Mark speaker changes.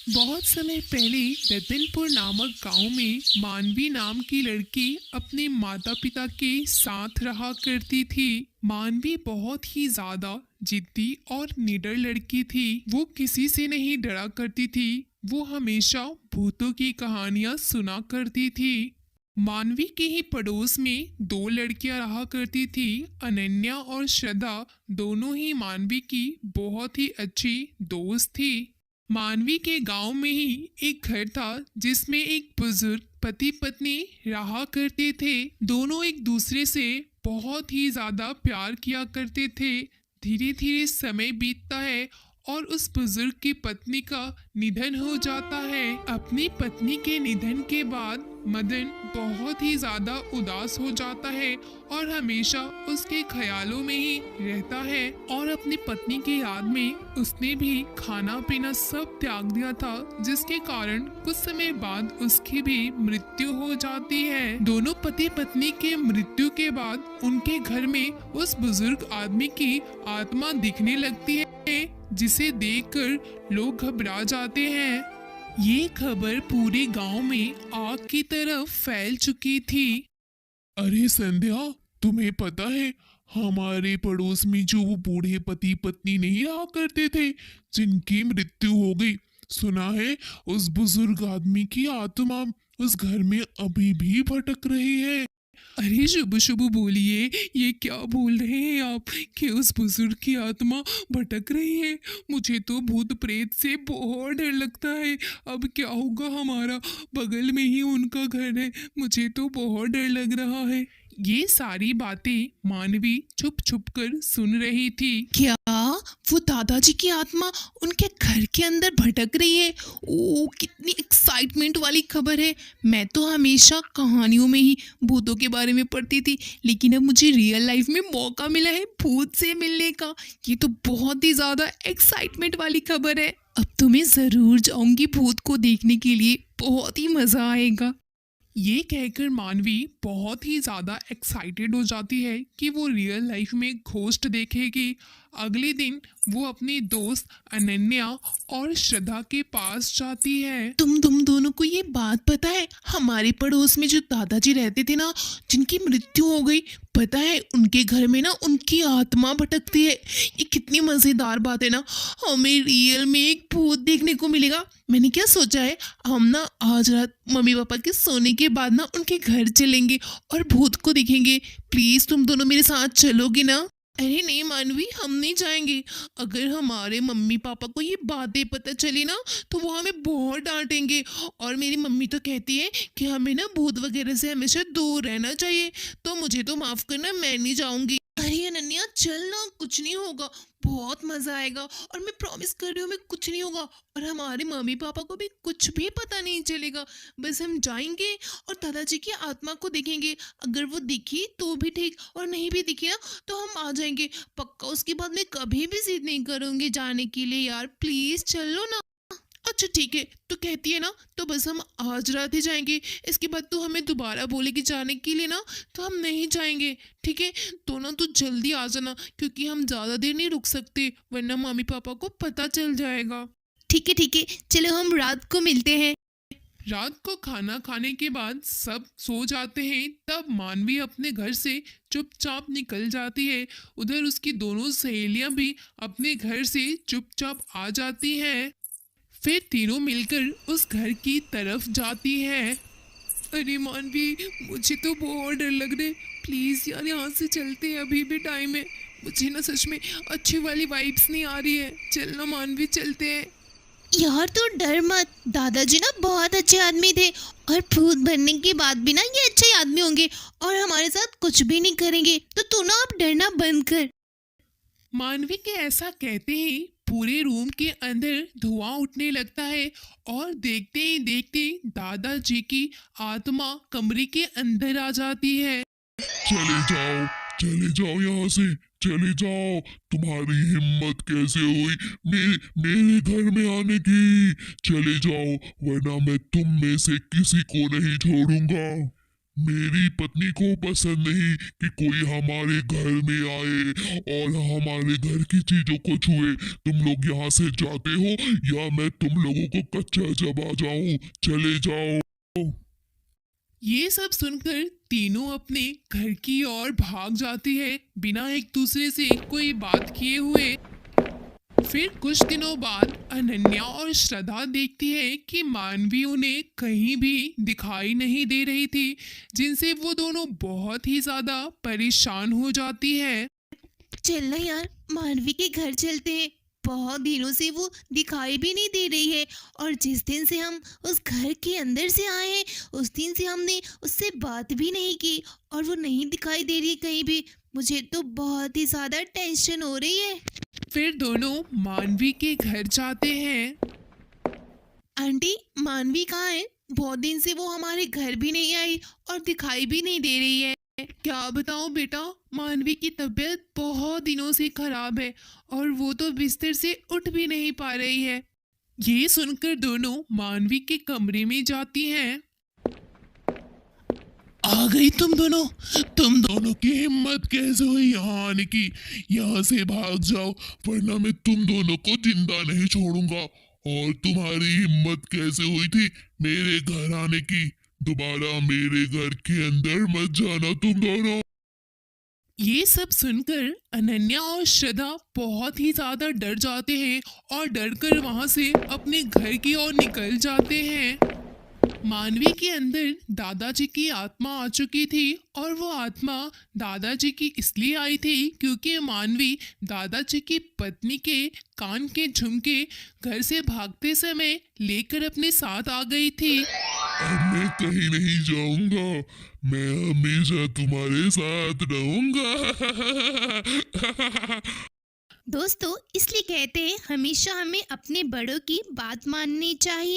Speaker 1: बहुत समय पहले रतनपुर नामक गांव में मानवी नाम की लड़की अपने माता पिता के साथ रहा करती थी। मानवी बहुत ही ज्यादा जिद्दी और निडर लड़की थी। वो किसी से नहीं डरा करती थी। वो हमेशा भूतों की कहानियां सुना करती थी। मानवी के ही पड़ोस में दो लड़कियां रहा करती थी। अनन्या और श्रद्धा दोनों ही मानवी की बहुत ही अच्छी दोस्त थी। मानवी के गांव में ही एक घर था जिसमें एक बुजुर्ग पति पत्नी रहा करते थे। दोनों एक दूसरे से बहुत ही ज्यादा प्यार किया करते थे। धीरे धीरे समय बीतता है और उस बुजुर्ग की पत्नी का निधन हो जाता है। अपनी पत्नी के निधन के बाद मदन बहुत ही ज्यादा उदास हो जाता है और हमेशा उसके ख्यालों में ही रहता है। और अपनी पत्नी की याद में उसने भी खाना पीना सब त्याग दिया था, जिसके कारण कुछ समय बाद उसकी भी मृत्यु हो जाती है। दोनों पति पत्नी के मृत्यु के बाद उनके घर में उस बुजुर्ग आदमी की आत्मा दिखने लगती है, जिसे देखकर लोग घबरा जाते हैं। ये खबर पूरे गांव में आग की तरह फैल चुकी थी।
Speaker 2: अरे संध्या, तुम्हें पता है हमारे पड़ोस में जो वो बूढ़े पति पत्नी नहीं रहा करते थे, जिनकी मृत्यु हो गई? सुना है उस बुजुर्ग आदमी की आत्मा उस घर में अभी भी भटक रही है।
Speaker 1: अरे शुभ शुभ बोलिए, ये क्या बोल रहे हैं आप कि उस बुजुर्ग की आत्मा भटक रही है? मुझे तो भूत प्रेत से बहुत डर लगता है। अब क्या होगा हमारा? बगल में ही उनका घर है, मुझे तो बहुत डर लग रहा है। ये सारी बातें मानवी छुप छुप कर सुन रही थी।
Speaker 3: क्या वो दादाजी की आत्मा उनके घर के अंदर भटक रही है? ओ, कितनी एक्साइटमेंट वाली खबर है। मैं तो हमेशा कहानियों में ही भूतों के बारे में पढ़ती थी, लेकिन अब मुझे रियल लाइफ में मौका मिला है भूत से मिलने का। ये तो बहुत ही ज़्यादा एक्साइटमेंट वाली खबर है। अब तो मैं ज़रूर जाऊंगी भूत को देखने के लिए, बहुत ही मज़ा आएगा।
Speaker 1: ये कहकर मानवी बहुत ही ज़्यादा एक्साइटेड हो जाती है कि वो रियल लाइफ में घोस्ट देखेगी। अगले दिन वो अपनी दोस्त अनन्या और श्रद्धा के पास जाती है।
Speaker 3: तुम दोनों को ये बात पता है? हमारे पड़ोस में जो दादाजी रहते थे ना, जिनकी मृत्यु हो गई, पता है उनके घर में ना उनकी आत्मा भटकती है। ये कितनी मजेदार बात है ना, हमें रियल में एक भूत देखने को मिलेगा। मैंने क्या सोचा है, हम ना आज रात मम्मी पापा के सोने के बाद ना उनके घर चलेंगे और भूत को देखेंगे। प्लीज तुम दोनों मेरे साथ चलोगे ना? अरे नहीं मानवी, हम नहीं जाएंगे। अगर हमारे मम्मी पापा को ये बातें पता चली ना, तो वो हमें बहुत डांटेंगे। और मेरी मम्मी तो कहती है कि हमें ना भूत वगैरह से हमेशा दूर रहना चाहिए। तो मुझे तो माफ करना, मैं नहीं जाऊंगी। अरे अनन्या चल ना, कुछ नहीं होगा, बहुत मजा आएगा। और मैं प्रॉमिस कर रही हूँ, मैं कुछ नहीं होगा। और हमारे मम्मी पापा को भी कुछ भी पता नहीं चलेगा। बस हम जाएंगे और दादाजी की आत्मा को देखेंगे। अगर वो दिखी तो भी ठीक, और नहीं भी दिखी ना तो हम आ जाएंगे पक्का। उसके बाद मैं कभी भी जिद नहीं करूंगी जाने के लिए। यार प्लीज चलो ना। अच्छा ठीक है, तो कहती है ना, तो बस हम आज रात ही जाएंगे। इसके बाद तो हमें दोबारा बोलेगी जाने के लिए ना, तो हम नहीं जाएंगे। ठीक है, तो ना तू जल्दी आ जाना, क्योंकि हम ज़्यादा देर नहीं रुक सकते, वरना मम्मी पापा को पता चल जाएगा। ठीक है, चलो हम रात को मिलते हैं।
Speaker 1: रात को खाना खाने के बाद सब सो जाते हैं। तब मानवी अपने घर से चुपचाप निकल जाती है। उधर उसकी दोनों सहेलियां भी अपने घर से चुपचाप आ जाती हैं। फिर तीनों मिलकर उस घर की तरफ जाती है। अरे मानवी, मुझे तो बहुत डर लग रहा है। प्लीज यार यहाँ से चलते हैं, अभी भी टाइम है। मुझे ना सच में अच्छी वाली वाइब्स नहीं आ रही है। चलना मानवी, चलते हैं।
Speaker 3: यार तू डर मत, दादाजी ना बहुत अच्छे आदमी थे, और भूत बनने के बाद भी ना ये अच्छे आदमी होंगे और हमारे साथ कुछ भी नहीं करेंगे। तो तू ना अब डरना बंद कर।
Speaker 1: मानवी के ऐसा कहते ही पूरे रूम के अंदर धुआं उठने लगता है और देखते ही देखते दादाजी की आत्मा कमरे के अंदर आ जाती है।
Speaker 2: चले जाओ, चले जाओ यहाँ से, चले जाओ। तुम्हारी हिम्मत कैसे हुई मेरे घर में आने की? चले जाओ, वरना मैं तुम में से किसी को नहीं छोड़ूंगा। मेरी पत्नी को पसंद नहीं कि कोई हमारे घर में आए और हमारे घर की चीजों को छुए। तुम लोग यहाँ से जाते हो या मैं तुम लोगों को कच्चा चबा जाऊं। चले जाओ।
Speaker 1: ये सब सुनकर तीनों अपने घर की ओर भाग जाती है बिना एक दूसरे से कोई बात किए हुए। फिर कुछ दिनों बाद अनन्या और श्रद्धा देखती है कि मानवी उन्हें कहीं भी दिखाई नहीं दे रही थी, जिनसे वो दोनों बहुत ही ज्यादा परेशान हो जाती है।
Speaker 4: चल ना यार, मानवी के घर चलते हैं। बहुत दिनों से वो दिखाई भी नहीं दे रही है, और जिस दिन से हम उस घर के अंदर से आए हैं उस दिन से हमने उससे बात भी नहीं की, और वो नहीं दिखाई दे रही कहीं भी। मुझे तो बहुत ही ज़्यादा टेंशन हो रही है।
Speaker 1: फिर दोनों मानवी के घर जाते हैं।
Speaker 3: आंटी, मानवी कहाँ है? बहुत दिन से वो हमारे घर भी नहीं आई और दिखाई भी नहीं दे रही है। क्या बताऊं बेटा, मानवी की तबीयत बहुत दिनों से खराब है और वो तो बिस्तर से उठ भी नहीं पा रही है। ये सुनकर दोनों मानवी के कमरे में जाती हैं।
Speaker 2: आ गई तुम दोनों की हिम्मत कैसे हुई यहाँ आने की? यहाँ से भाग जाओ वरना मैं तुम दोनों को जिंदा नहीं छोड़ूंगा। और तुम्हारी हिम्मत कैसे हुई थी मेरे घर आने की? दोबारा मेरे घर के अंदर मत जाना तुम दोनों।
Speaker 1: ये सब सुनकर अनन्या और श्रद्धा बहुत ही ज्यादा डर जाते हैं और डरकर वहां से अपने घर की ओर निकल जाते हैं। मानवी के अंदर दादाजी की आत्मा आ चुकी थी, और वो आत्मा दादाजी की इसलिए आई थी क्योंकि मानवी दादाजी की पत्नी के कान के झुमके घर से भागते समय लेकर अपने साथ आ गई थी।
Speaker 2: अब मैं कहीं नहीं जाऊंगा, मैं हमेशा तुम्हारे साथ रहूंगा।
Speaker 4: दोस्तों, इसलिए कहते हैं हमेशा हमें अपने बड़ों की बात माननी चाहिए।